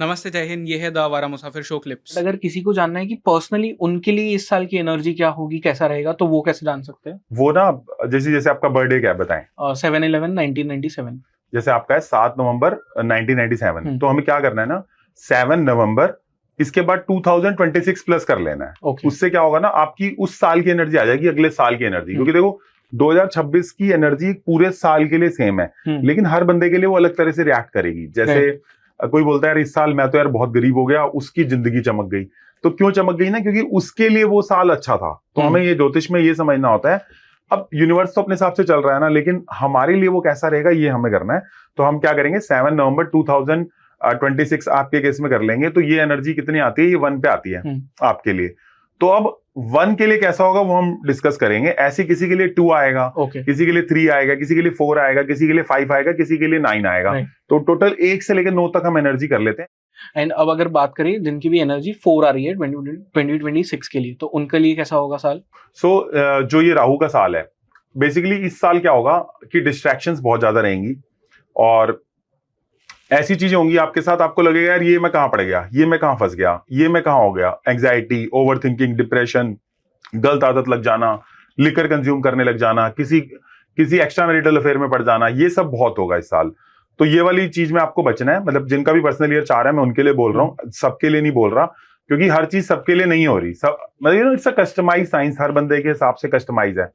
नमस्ते, जय हिंद। ये है द आवारा मुसाफिर शो क्लिप्स। अगर किसी को जानना है कि पर्सनली उनके लिए इस साल की एनर्जी क्या होगी, कैसा रहेगा, तो वो कैसे जान सकते हैं? वो ना, जैसे जैसे आपका बर्थडे क्या है बताएं। 7/11/1997। जैसे आपका है 7 नवंबर 1997, तो हमें क्या करना है ना, 7 नवंबर, इसके बाद 2026 प्लस कर लेना है। ओके। उससे क्या होगा ना, आपकी उस साल की एनर्जी आ जाएगी, अगले साल की एनर्जी। क्योंकि देखो 2026 की एनर्जी पूरे साल के लिए सेम है, लेकिन हर बंदे के लिए वो अलग तरह से रिएक्ट करेगी। जैसे कोई बोलता है यार इस साल मैं तो यार बहुत गरीब हो गया, उसकी जिंदगी चमक गई। तो क्यों चमक गई ना, क्योंकि उसके लिए वो साल अच्छा था। तो हमें ये ज्योतिष में ये समझना होता है, अब यूनिवर्स तो अपने हिसाब से चल रहा है ना, लेकिन हमारे लिए वो कैसा रहेगा ये हमें करना है। तो हम क्या करेंगे, 7 नवंबर 2026 आपके केस में कर लेंगे। तो ये एनर्जी कितनी आती है, ये 1 पे आती है आपके लिए। तो अब 1 के लिए कैसा होगा वो हम डिस्कस करेंगे। ऐसे किसी के लिए 2 आएगा, किसी के लिए 3 आएगा, किसी के लिए 4 आएगा, किसी के लिए 5 आएगा, किसी के लिए 9 आएगा। तो टोटल 1 से लेकर 9 तक हम एनर्जी कर लेते हैं। एंड अब अगर बात करें जिनकी भी एनर्जी 4 आ रही है 2026 के लिए, तो उनके लिए कैसा होगा साल? जो ये राहु का साल है, बेसिकली इस साल क्या होगा कि डिस्ट्रैक्शंस बहुत ज्यादा रहेंगी और ऐसी चीजें होंगी आपके साथ, आपको लगेगा यार ये मैं कहां पड़ गया, ये मैं कहां फंस गया, ये मैं कहां हो गया। एंग्जाइटी, ओवर थिंकिंग, डिप्रेशन, गलत आदत लग जाना, लिकर कंज्यूम करने लग जाना, किसी एक्स्ट्रा मैरिटल अफेयर में पड़ जाना, ये सब बहुत होगा इस साल। तो ये वाली चीज में आपको बचना है। मतलब जिनका भी पर्सनल ईयर 4 है, मैं उनके लिए बोल रहा हूँ, सबके लिए नहीं बोल रहा, क्योंकि हर चीज सबके लिए नहीं हो रही। सब मतलब इट्स अ कस्टमाइज साइंस, हर बंदे के हिसाब से कस्टमाइज है।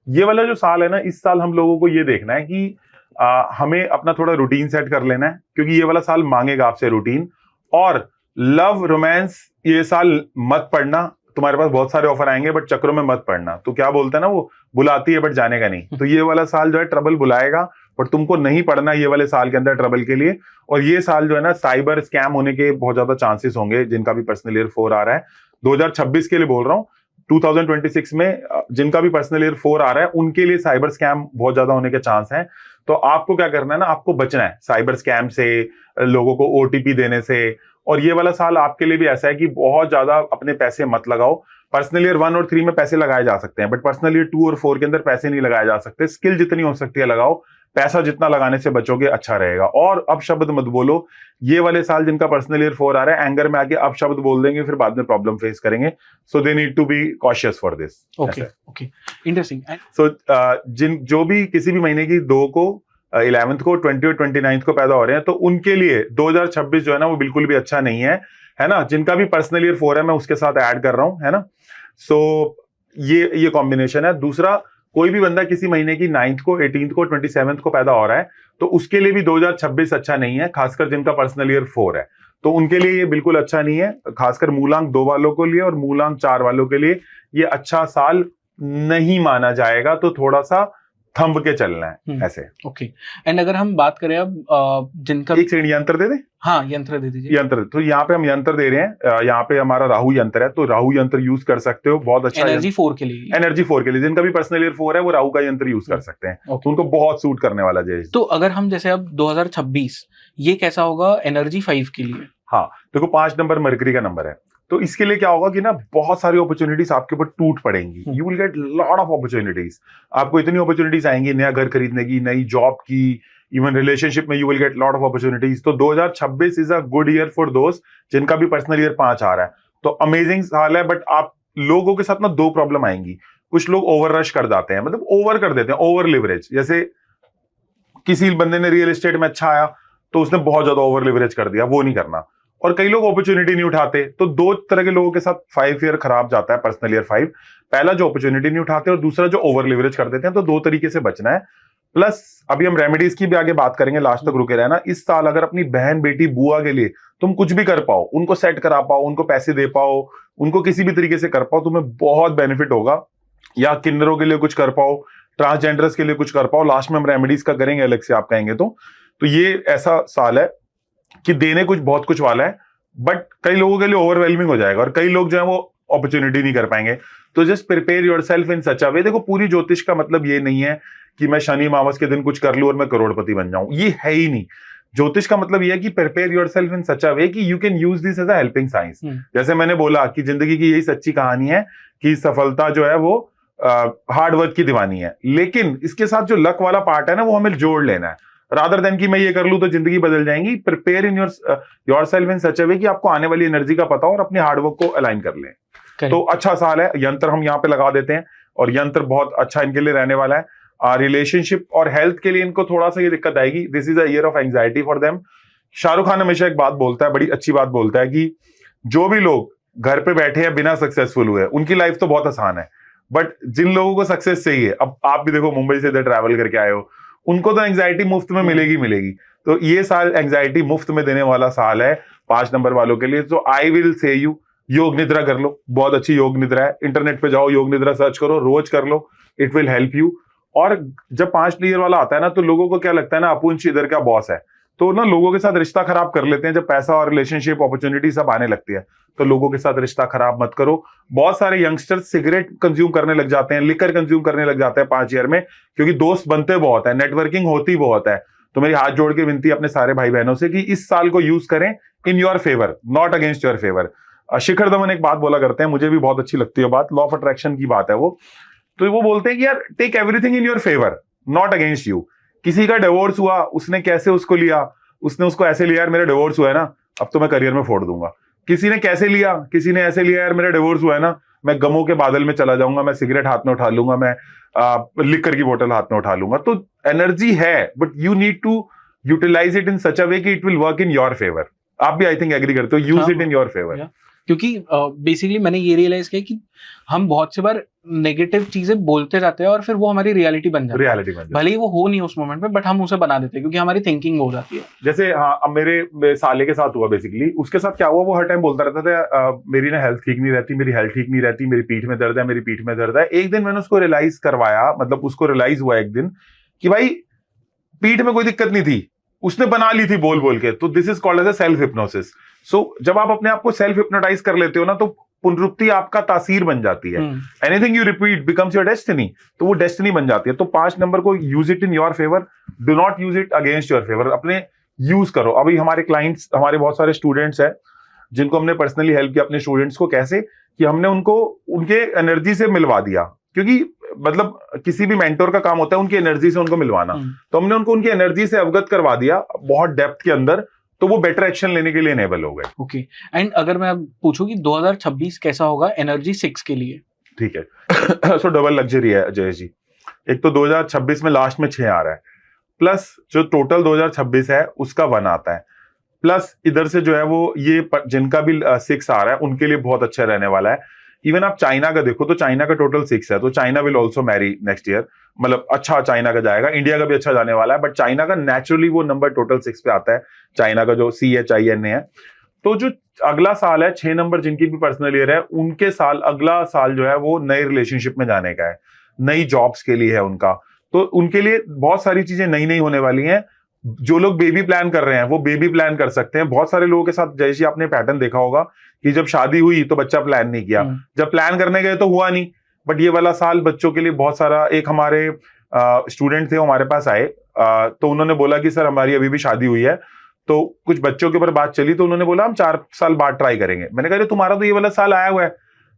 ये वाला जो साल है ना, इस साल हम लोगों को ये देखना है कि हमें अपना थोड़ा रूटीन सेट कर लेना है, क्योंकि ये वाला साल मांगेगा आपसे रूटीन। और लव रोमांस ये साल मत पड़ना, तुम्हारे पास बहुत सारे ऑफर आएंगे बट चक्रों में मत पड़ना। तो क्या बोलते हैं ना, वो बुलाती है बट जाने का नहीं। तो ये वाला साल जो है ट्रबल बुलाएगा, बट तुमको नहीं पड़ना ये वाले साल के अंदर ट्रबल के लिए। और ये साल जो है ना, साइबर स्कैम होने के बहुत ज्यादा चांसेस होंगे। जिनका भी पर्सनल ईयर 4 आ रहा है, 2026 के लिए बोल रहा हूँ, 2026 में जिनका भी पर्सनल ईयर 4 आ रहा है, उनके लिए साइबर स्कैम बहुत ज्यादा होने के चांस हैं। तो आपको क्या करना है ना, आपको बचना है साइबर स्कैम से, लोगों को ओटीपी देने से। और ये वाला साल आपके लिए भी ऐसा है कि बहुत ज्यादा अपने पैसे मत लगाओ। पर्सनल ईयर 1 और 3 में पैसे लगाए जा सकते हैं, बट पर्सनल ईयर 2 और 4 के अंदर पैसे नहीं लगाए जा सकते। स्किल जितनी हो सकती है लगाओ, पैसा जितना लगाने से बचोगे अच्छा रहेगा। और अब शब्द मत बोलो। ये वाले साल जिनका पर्सनल ईयर 4 आ रहा है, एंगर में आके अब शब्द बोल देंगे, फिर बाद में प्रॉब्लम फेस करेंगे। So they need to be cautious for this. Okay, interesting. So जो भी किसी भी महीने की 2 को, 11th को, 20 और 29 को पैदा हो रहे हैं, तो उनके लिए 2026 जो है ना, वो बिल्कुल भी अच्छा नहीं है ना। जिनका भी पर्सनल ईयर 4 है, मैं उसके साथ ऐड कर रहा हूं, है ना। सो ये कॉम्बिनेशन है। दूसरा, कोई भी बंदा किसी महीने की 9th को, 18th को, 27th को पैदा हो रहा है, तो उसके लिए भी 2026 अच्छा नहीं है, खासकर जिनका पर्सनल ईयर 4 है। तो उनके लिए ये बिल्कुल अच्छा नहीं है, खासकर मूलांक 2 वालों के लिए और मूलांक 4 वालों के लिए ये अच्छा साल नहीं माना जाएगा। तो थोड़ा सा थंब के चलना है ऐसे। ओके। एंड अगर हम बात करें अब जिनका, एक सेकंड, यंत्र दे दे। हाँ, यंत्र दे दीजिए। यंत्र, तो यहाँ पे हम यंत्र दे रहे हैं। यहाँ पे हमारा राहु यंत्र है, तो राहु यंत्र यूज कर सकते हो, बहुत अच्छा। एनर्जी 4 के लिए, एनर्जी 4 के लिए जिनका भी पर्सनल ईयर 4 है, वो राहु का यंत्र यूज कर सकते हैं। तो उनको बहुत सूट करने वाला है। तो अगर हम जैसे अब 2026, ये कैसा होगा एनर्जी 5 के लिए? हाँ, देखो 5 नंबर मरकरी का नंबर है, तो इसके लिए क्या होगा कि ना, बहुत सारी अपॉर्चुनिटीज आपके ऊपर टूट पड़ेंगी। You will get lot of opportunities. आपको इतनी अपॉर्चुनिटीज आएंगी, नया घर खरीदने की, नई जॉब की, इवन रिलेशनशिप में you will get lot of opportunities. तो 2026 is a good year for दोस्त जिनका भी पर्सनल ईयर 5 आ रहा है। तो अमेजिंग साल है, बट आप लोगों के साथ ना 2 प्रॉब्लम आएंगी। कुछ लोग ओवर रश कर जाते हैं, मतलब ओवर कर देते हैं, ओवर लिवरेज। जैसे किसी बंदे ने रियल एस्टेट में अच्छा आया, तो उसने बहुत ज्यादा ओवर लिवरेज कर दिया, वो नहीं करना। और कई लोग अपॉर्चुनिटी नहीं उठाते। तो 2 तरह के लोगों के साथ 5 ईयर खराब जाता है, पर्सनल ईयर 5। पहला जो अपॉर्चुनिटी नहीं उठाते, और दूसरा जो ओवर लिवरेज कर देते हैं। तो 2 तरीके से बचना है। प्लस अभी हम रेमेडीज की भी आगे बात करेंगे, लास्ट तक रुके रहना। इस साल अगर अपनी बहन, बेटी, बुआ के लिए तुम कुछ भी कर पाओ, उनको सेट करा पाओ, उनको पैसे दे पाओ, उनको किसी भी तरीके से कर पाओ, तुम्हें बहुत बेनिफिट होगा। या किन्नरों के लिए कुछ कर पाओ, ट्रांसजेंडर्स के लिए कुछ कर पाओ। लास्ट में हम रेमेडीज का करेंगे अलग से, आप कहेंगे तो ये ऐसा साल है कि देने कुछ बहुत कुछ वाला है, बट कई लोगों के लिए ओवरवेलमिंग हो जाएगा, और कई लोग जो है वो अपॉर्चुनिटी नहीं कर पाएंगे। तो just prepare yourself in such a वे। देखो, पूरी ज्योतिष का मतलब ये नहीं है कि मैं शनि अमावस के दिन कुछ कर लूं और मैं करोड़पति बन जाऊं, ये है ही नहीं। ज्योतिष का मतलब ये है कि prepare yourself in such a way कि you can use this as a helping science. जैसे मैंने बोला कि जिंदगी की यही सच्ची कहानी है कि सफलता जो है वो हार्ड वर्क की दीवानी है, लेकिन इसके साथ जो लक वाला पार्ट है ना, वो हमें जोड़ लेना है। रादर देन कि मैं ये कर लूं तो जिंदगी बदल जाएंगी। Prepare in yourself in such a way कि आपको आने वाली एनर्जी का पता हो और अपने हार्डवर्क को अलाइन कर लें। तो अच्छा साल है। यंत्र हम यहाँ पे लगा देते हैं और यंत्र बहुत अच्छा इनके लिए रहने वाला है। रिलेशनशिप और हेल्थ के लिए इनको थोड़ा सा ये दिक्कत आएगी। This is a year of anxiety for them. Shahrukh Khan हमेशा एक बात बोलता है, बड़ी अच्छी बात बोलता है कि जो भी लोग घर पे बैठे हैं बिना सक्सेसफुल हुए, उनकी लाइफ तो बहुत आसान है, बट जिन लोगों को सक्सेस चाहिए, अब आप भी देखो मुंबई से इधर ट्रैवल करके आए हो, उनको तो एंग्जाइटी मुफ्त में मिलेगी। तो ये साल एंग्जाइटी मुफ्त में देने वाला साल है 5 नंबर वालों के लिए। तो आई विल से यू, योग निद्रा कर लो, बहुत अच्छी योग निद्रा है। इंटरनेट पे जाओ, योग निद्रा सर्च करो, रोज कर लो, इट विल हेल्प यू। और जब 5 ईयर वाला आता है ना, तो लोगों को क्या लगता है ना, अपुंछ इधर का बॉस है, तो ना लोगों के साथ रिश्ता खराब कर लेते हैं। जब पैसा और रिलेशनशिप अपॉर्चुनिटी सब आने लगती है, तो लोगों के साथ रिश्ता खराब मत करो। बहुत सारे यंगस्टर्स सिगरेट कंज्यूम करने लग जाते हैं, लिकर कंज्यूम करने लग जाते हैं 5 ईयर में, क्योंकि दोस्त बनते बहुत है, नेटवर्किंग होती बहुत है। तो मेरी हाथ जोड़ के विनती अपने सारे भाई बहनों से कि इस साल को यूज करें in your favour, not against your favour. Shikhar Dhawan एक बात बोला करते हैं, मुझे भी बहुत अच्छी लगती है बात, लॉ ऑफ अट्रैक्शन की बात है वो। तो वो बोलते हैं कि यार take everything in your favour, not against you. किसी का डिवोर्स हुआ, उसने कैसे उसको लिया, उसने उसको ऐसे लिया यार मेरा डिवोर्स हुआ है ना, अब तो मैं करियर में फोड़ दूंगा। किसी ने कैसे लिया, किसी ने ऐसे लिया यार मेरा डिवोर्स हुआ है ना, मैं गमों के बादल में चला जाऊंगा, मैं सिगरेट हाथ में उठा लूंगा, मैं लिकर की बोतल हाथ में उठा लूंगा। तो एनर्जी है, but you need to utilise it in such a way कि it will work in your favour. आप भी आई थिंक एग्री करते हो, use it in your favour. क्योंकि बेसिकली मैंने ये रियलाइज किया कि हम बहुत से बार नेगेटिव चीजें बोलते जाते हैं और फिर वो हमारी रियलिटी बन जाती है। भले ही वो हो नहीं उस मोमेंट पे, बट हम उसे बना देते हैं क्योंकि हमारी थिंकिंग हो जाती है। जैसे हाँ, अब मेरे साले के साथ हुआ बेसिकली। उसके साथ क्या हुआ, वो हर टाइम बोलता रहता था मेरी ना हेल्थ ठीक नहीं रहती, मेरी हेल्थ ठीक नहीं रहती, मेरी पीठ में दर्द है, मेरी पीठ में दर्द है। एक दिन मैंने उसको रियलाइज करवाया, मतलब उसको रियलाइज हुआ एक दिन कि भाई पीठ में कोई दिक्कत नहीं थी, उसने बना ली थी बोल बोल के। तो this is called as a self hypnosis. So जब आप अपने आप को सेल्फ हिप्नोटाइज कर लेते हो ना, तो पुनरुक्ति आपका तासीर बन जाती है। Anything you repeat becomes your destiny, तो वो डेस्टिनी बन जाती है। तो 5 नंबर को use it in your favour, do not use it against your favour. अपने यूज करो। अभी हमारे क्लाइंट्स, हमारे बहुत सारे स्टूडेंट्स हैं जिनको हमने पर्सनली हेल्प किया अपने स्टूडेंट्स को। कैसे कि हमने उनको उनके एनर्जी से मिलवा दिया, क्योंकि मतलब किसी भी मेंटोर का काम होता है उनकी एनर्जी से उनको मिलवाना। तो हमने उनको उनकी एनर्जी से अवगत करवा दिया बहुत डेप्थ के अंदर, तो वो बेटर एक्शन लेने के लिए एनेबल हो गए। ओके, एंड अगर मैं पूछूं कि 2026 कैसा होगा एनर्जी 6 के लिए? ठीक है। सो डबल लग्जरी है जयेश जी। एक तो 2026 में लास्ट में 6 आ रहा है, प्लस जो टोटल 2026 है उसका 1 आता है, प्लस इधर से जो है वो ये जिनका भी 6 आ रहा है उनके लिए बहुत अच्छा रहने वाला है। इवन आप चाइना का देखो तो चाइना का टोटल 6 है, तो China will also marry next year. मतलब अच्छा चाइना का जाएगा, इंडिया का भी अच्छा जाने वाला है, बट चाइना का नेचुरली वो नंबर टोटल 6 पे आता है, चाइना का जो CHINA है। तो जो अगला साल है 6 नंबर जिनकी भी पर्सनल ईयर है, उनके साल अगला साल जो है वो नए रिलेशनशिप में जाने का है, नई जॉब्स के लिए है उनका। तो उनके लिए बहुत सारी चीजें नई नई होने वाली हैं। जो लोग बेबी प्लान कर रहे हैं वो बेबी प्लान कर सकते हैं। बहुत सारे लोगों के साथ जैसे आपने पैटर्न देखा होगा कि जब शादी हुई तो बच्चा प्लान नहीं किया, जब प्लान करने गए तो हुआ नहीं। बट ये वाला साल बच्चों के लिए बहुत सारा, एक हमारे स्टूडेंट थे वो हमारे पास आए, तो उन्होंने बोला कि सर हमारी अभी भी शादी हुई है, तो कुछ बच्चों के ऊपर बात चली, तो उन्होंने बोला हम 4 साल बाद ट्राई करेंगे। मैंने कहा तुम्हारा तो ये वाला साल आया हुआ है।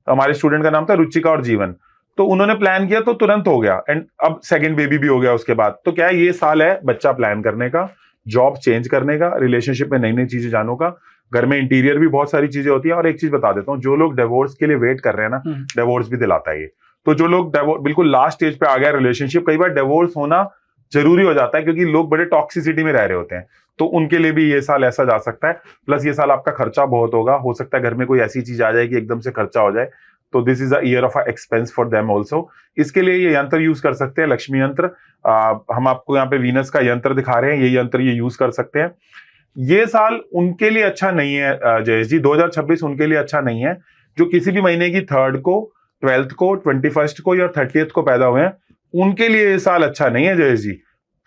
हमारे स्टूडेंट का नाम था रुचिका और जीवन, तो उन्होंने प्लान किया तो तुरंत हो गया, एंड अब सेकंड बेबी भी हो गया उसके बाद। तो क्या है, ये साल है बच्चा प्लान करने का, जॉब चेंज करने का, रिलेशनशिप में नई नई चीजें जानने का, घर में इंटीरियर भी बहुत सारी चीजें होती है। और एक चीज बता देता हूँ, जो लोग डिवोर्स के लिए वेट कर रहे हैं ना, डिवोर्स भी दिलाता है ये। तो जो लोग बिल्कुल लास्ट स्टेज पे आ गया रिलेशनशिप, कई बार डिवोर्स होना जरूरी हो जाता है क्योंकि लोग बड़े टॉक्सिसिटी में रह रहे होते हैं, तो उनके लिए भी ये साल ऐसा जा सकता है। प्लस ये साल आपका खर्चा बहुत होगा, हो सकता है घर में कोई ऐसी चीज आ जाए कि एकदम से खर्चा हो जाए, तो this is a year of expense for them also. इसके लिए ये यंत्र यूज कर सकते हैं, लक्ष्मी यंत्र। हम आपको यहाँ पे वीनस का यंत्र दिखा रहे हैं, ये यंत्र ये यूज कर सकते हैं। ये साल उनके लिए अच्छा नहीं है जयेश जी, 2026 उनके लिए अच्छा नहीं है जो किसी भी महीने की 3rd को, 12th को, 21st को या 30th को पैदा हुए हैं, उनके लिए ये साल अच्छा नहीं है जयेश जी।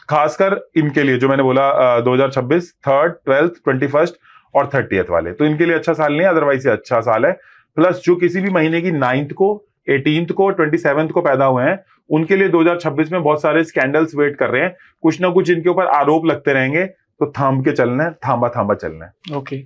खासकर इनके लिए जो मैंने बोला 2026 3rd, 12th, 21st और 30th वाले, तो इनके लिए अच्छा साल नहीं है, अदरवाइज ये अच्छा साल है। प्लस जो किसी भी महीने की 9th को, 18th को, 27th को पैदा हुए हैं, उनके लिए 2026 में बहुत सारे स्कैंडल्स वेट कर रहे हैं, कुछ ना कुछ इनके ऊपर आरोप लगते रहेंगे, तो थाम के चलना है, थांबा थांबा चलना है। ओके।